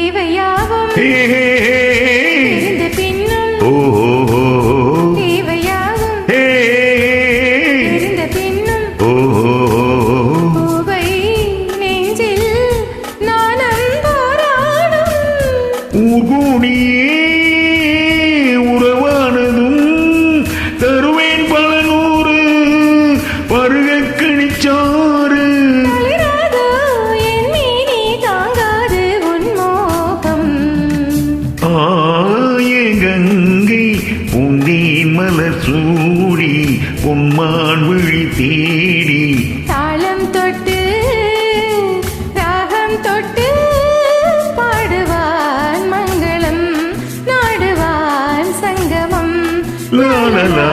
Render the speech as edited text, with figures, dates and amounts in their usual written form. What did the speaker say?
தேவையாவும் தெரிந்த பின்னும் தேவையாவும் தெரிந்த பின்னும் பூவை நெஞ்சில் நானும் போராடும் ஊர்கூடியே உறவானதும் தருவேன் பல நூறு பருகக்கணிச்சாறு கங்கை பூந்தேன் மலர் சூடி பொன்மான் விழி தேடி தாளம் தொட்டு ராகம் தொட்டு பாடுவான் மங்களம் நாடுவான் சங்கமம் லாலலா